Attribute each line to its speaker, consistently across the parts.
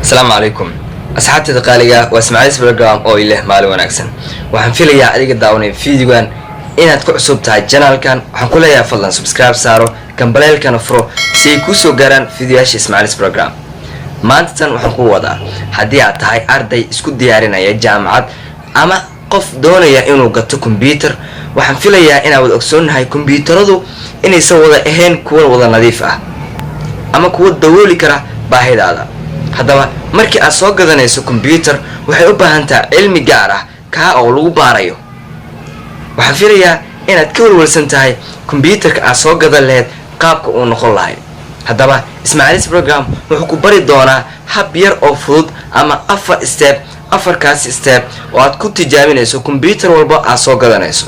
Speaker 1: السلام عليكم أصحابتي القالية واسمعي بروجرام أو إله مالي وناكسن وحن في ليا أديك داوني فيديو كان إن هتكون صوب تاع الجنال كان وحنقول يا فضلا سبسكرايب سارو كان بلايل كان فرو سيكوسو جران فيديوهاش اسمعي بروجرام ما أنت وحنقول وضع حدي عتاي أردي اسكت ديارنا يا جامعات أما قف دونيا إنه قط كمبيوتر وحن في ليا إن أود أكسون هاي كمبيوتر ذو إن يسوي ذا إهين كول وضع نظيفة أما كود دولي كره باهي هذا haddaba markii aad soo gadanayso computer waxay u baahan tahay cilmi gaar ah ka oo lagu baarayo waxaan filayaa inaad ka walwalsan tahay computerka aad soo gadan lahayd qaabka uu noqon lahay haddaba Ismaaciilis program wuxuu ku bari doonaa hab yar oo fudud ama afar step oo aad ku tijaabinayso computer walba aad soo gadanayso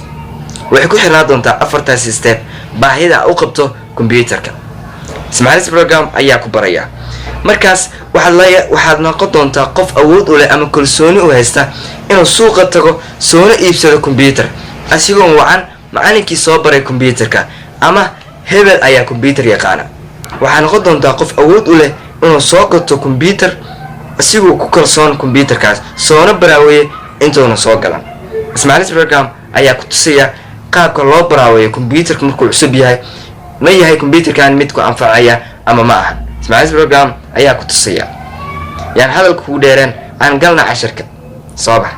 Speaker 1: waxay ku xirnaa doontaa afartaas step baahida u qabto computerka Ismaaciilis program ayaa ku baraya markaas waxaad noqon doontaa qof awood u leh ama kalsooni u haysta inuu suuqa tago soo iibsado computer asigoo wacan macallinkii soo baray computerka ama hebel ayaa computer yaqaan waxaad noqon doontaa qof awood u leh inuu soo gato computer asigoo ku kalsoon computerkaas soona baraaweeye intoona soo galan Ismaaciilis program ayaa ku tusaya qaabka loo baraaweeyo computerka markuu cusub yahay ma yahay computerkan mid ku anfacaya ama ma aha Ismaaciilis program ayaa ku tusaya yaan hadalku ku dheereen aan galna casharka soo bax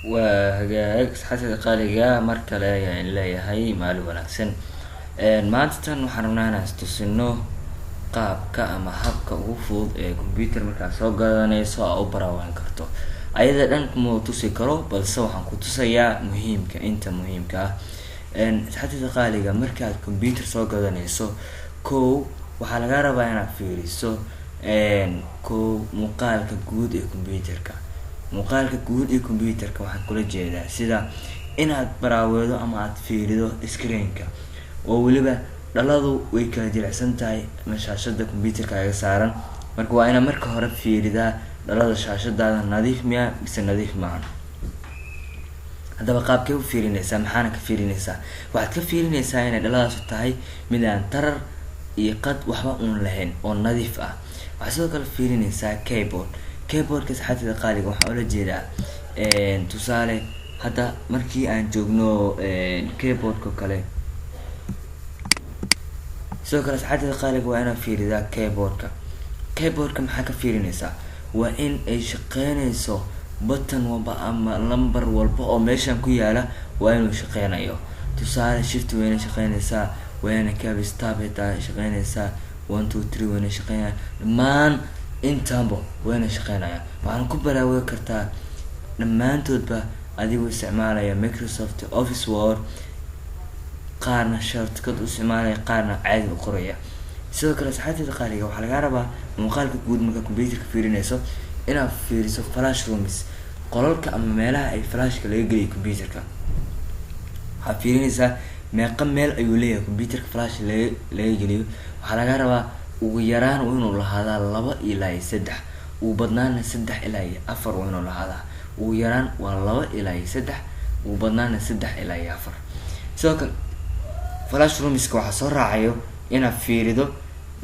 Speaker 2: وهجاك حسد قاليا مركله يعني leeyahay maal wanaagsan maantan waxaan rabnaa istusino qaabka ama habka ugu fudud ee computer marka soo gadanayso oo baraawan karto ayada dhan kuma tusi karo balse waxaan ku tusayaa inta muhiimka ah xadida qaaliga marka aad computer soo gadanayso waxaa laga rabaa inaad fiiriso muuqaalka guud ee computerka waxaan kula jeedaa sida inaad baraaweedo ama aad fiirido screenka oo waliba dhaladu way kala jilicsan tahay shaashada computerka ay saaran marka waa inaad marka hore fiiridaa dhalada shaashadaada nadiif miya mise nadiif maahan haddaba qaabkee u fiirinaysaa maxaana ka fiirinaysaa waxaad ka fiirinaysaa inay dhaladaas tahay mid aan tarar iyo qad waxba uun lahayn oo nadiif ah waxaad sidoo kale fiirinaysaa keyboardka saxaafada qaaliga waxaa ula jeedaa tusaale hadda markii aan joogno keyboardka kale sidoo kale saxaafada qaaliga waa inaad fiiridaa keyboardka maxaa ka fiirinaysaa waa in ay shaqeynayso button walba ama number walba oo meeshan ku yaala waa inuu shaqeynayo tusaale shift wayna shaqeynaysaa wayna caps tab shaqeynaysaa 1 2 3 wayna shaqeynaysaa dhammaan intaanba wayna shaqeynayaan waxaan ku baraaweyn kartaa dhammaantoodba adigoo isticmaalaya Microsoft Office Word qaarna shortcut u isticmaalaya qaarna caadi u qoraya sidoo kale saxaafada qaaliga waxaa laga rabaa muuqaalka guud marka computerka fiirinayso inaad fiiriso flash rooms qolalka ama meelaha ay flashka laga geliyo computerka waxaad fiirinaysaa meeqa meel ayuu leeyahay computerka flash laga geliyo waxaa laga rabaa ugu yaraan inuu lahaadaa 2 ilaa 3 ugu badnaana 3 ilaa 4 waa inuu lahaadaa ugu yaraan waa 2 ilaa 3 ugu badnaana 3 ilaa 4 sidoo kale flash roomska waxaa soo raacayo inaad fiirido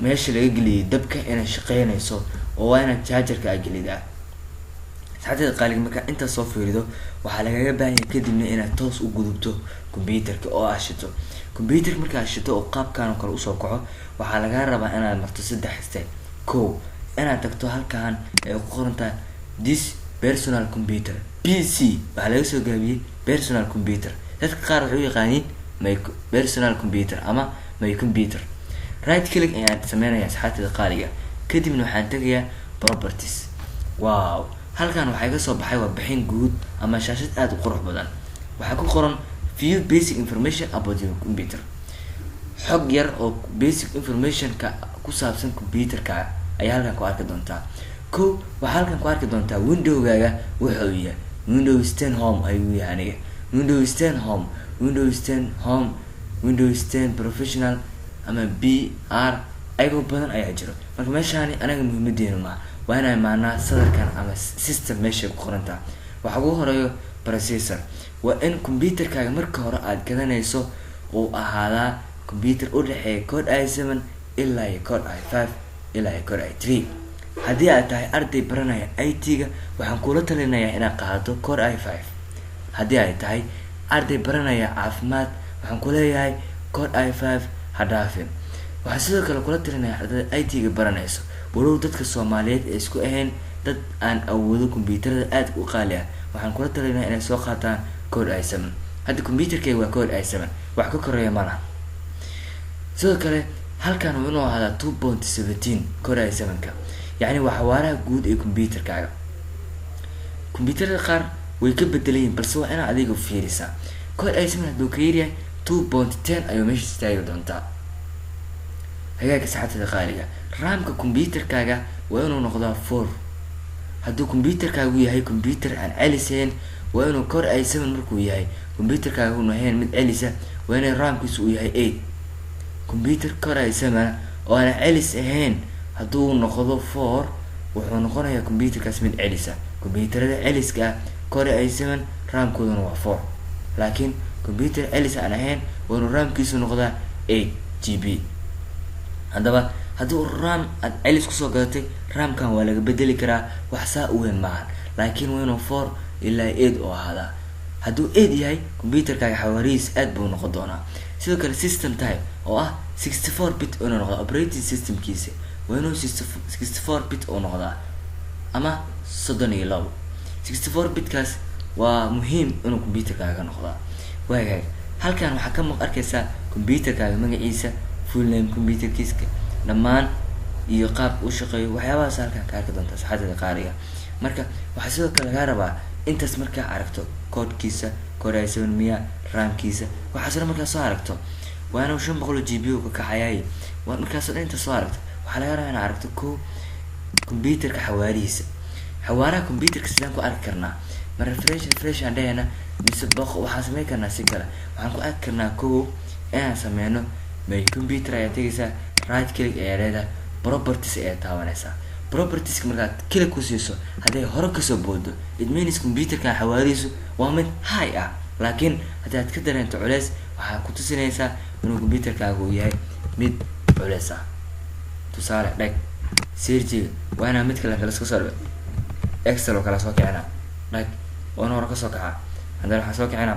Speaker 2: meesha laga geliyay dabka inay shaqeynayso oo waa inaad chargerka ay gelidaa saxaafada qaaliga marka inta soo fiirido waxaa lagaga baahan yahay kadibna inaad toos u gudubto computerka oo aad shito computerka marka aad shito oo qaabkan kale u soo kaco waxaa laga rabaa inaad marto 3 step inaad tagto halkaan ee ku qoran tahay this personal computer PC waxaa laga soo gaabiyay personal computer dadka qaar waxay u yaqaaniin my personal computer ama my computer right click ayaan sameeynaya saxaafada qaaliga kadibna waxaan tagayaa properties halkaan waxay ka soo baxay waa bixin guud ama shaashad aad u qurux badan waxa ku qoran view basic information about your computer xog yar oo basic information ka ku saabsan computerka ayaa halkaan ku arki doontaa waxaa halkaan ku arki doontaa windowgaaga wuxuu yahay Windows 10 home ayuu yahay Windows 10 home Windows 10 home Windows 10 professional ama BR ayagoo badan ayaa jiro marka meeshaan anaga muhiimadeena ma waa inay maana sadarkan ama system meesha ku qoranta waxa ugu horeeyo processor. waa in computerkaaga marka hore aad gadanayso uu ahaadaa computer u dhexeeya Core i7 ilaa Core i5 ilaa Core i3. haddii aad tahay arday baranaya IT-ga waxaan kula talinayaa inaad qaadato Core i5. haddii ay tahay arday baranaya caafimaad waxaan ku leeyahay Core i5 ha dhaafin. waxaan sidoo kale kula talinayaa ardayda IT-ga baranayso walow dadka Soomaaliyeed ay isku ahayn dad aan awoodo computerada aad u qaali ah, waxaan kula talinayaa inay soo qaataan Core i7. hadda computerkayga waa Core i7 wax ka koreeya ma laha. sidoo kale halkan waa inuu ahaadaa 2.17 Core i7ka, yacni waa xawaaraha guud ee computerkaaga. computerada qaar way ka bedelayiin balse waa inaad adiga fiirisaa. Core i7 hadduu ka yaryahay 2.10 ayuu meesha istaagi doontaa. hagaaga saxaabtada qaaliga, raamka computerkaaga waa inuu noqdaa 4. hadduu computerkaagu yahay computer aan celisayn waa inuu Core i7 markuu yahay computerkaaga uu yahay mid celisa waa inay raamkiisu uu yahay 8. computer Core i7 oo aan celis ahayn hadduu noqdo 4 wuxuu noqonayaa computerkaas mid celisa. computerada celiska Core i7 raamkooduna waa 4, laakiin computer celis aan ahayn waa inuu raamkiisu noqdaa 8GB. haddaba hadduu RAM aad celis kusoo gadatay raamkan waa laga bedeli karaa, wax saa u weyn maahan, laakiin waa inuu 4 ilaa 8 oo ahaadaa. hadduu 8 yahay computerkaaga xawaarihiis aad buu noqon doonaa. sidoo kale system type oo ah 64-bit inuu noqdo operating systemkiisa waa inuu 64-bit oo noqdaa ama 32. 64-bitkaas waa muhiim inuu computerkaaga noqdaa. waagaag halkan waxaa ka arkaysaa computerkaaga magaciisa, full name computerkiisa, dhammaan iyo qaabka uu shaqeeyo, waxyaabahaas halkan ka arki doontaa saxaabtada qaaliga. marka waxaa sidoo kale laga rabaa intaas markaa aragto koodkiisa Core i7 miya raamkiisa waxaasna markaa soo aragto waa inuu 500GB ka kaxayay. waa markaas inta soo aragto waxaa laga rabaa inaad aragto computerka xawaarihiisa. xawaaraha computerka sidaan ku arki karnaa ma refresh aan dhahayna mise boqo waxaan sameyn karnaa si kale. waxaan ku arki karnaa inaan sameyno my computer ayaa tegaysaa, right click ayaa leedahay, properties ayaa taabanaysaa. properties markaad click ku siiso hadday hore kasoo boodo it means computerka xawaarihiisu waa mid high ah, laakiin haddii aad ka dareento culeys waxaa ku tusinaysaa inuu computerkaaga uu yahay mid culeys ah. tusaale dhag searchiga waa inaa mid kale kala soo saaro Excel oo kala soo kicina dhag waa inuu hore kasoo kaca. haddana waxaa soo kicina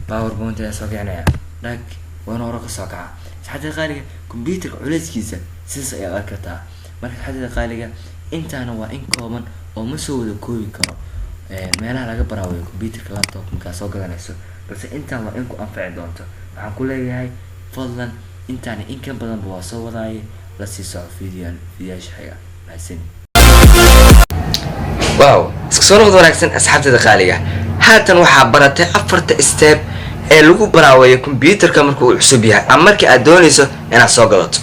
Speaker 2: PowerPoint ayaa soo kicinaya dhag waa inuu hore kasoo kaca. saxaabtada qaaliga computerka culeyskiisa sidaas ayaa arki kartaa. marka saxaabtada qaaliga intaana waa in kooban oo ma soo wada koobi karo meelaha laga baraawayo computerka laptop markaa soo gadanayso, balse intaan waa in ku anfici doonto. waxaan ku leeyahay fadlan intaana in ka badanba waa soo wadaaye la sii soco fiidiyaasha xiga. mahadsan.
Speaker 1: wow, isku soo noqod wanaagsan asxaabtada qaaliga. haatan waxaa baratay 4 step ee lagu baraawayo computerka markuu uu cusub yahay ama markii aad doonayso inaad soo gadato.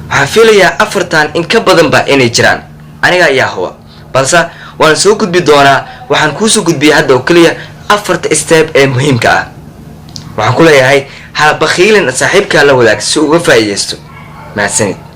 Speaker 1: waxaan filayaa 4tan in ka badanba inay jiraan, aniga ayaa huwa, balse waan soo gudbi doonaa. waxaan kuusoo gudbiyay hadda oo keliya 4 step ee muhiimka ah. waxaan ku leeyahay ha bakhiilin saaxiibkaa la wadaag si uga faa'iideysto. mahadsanid.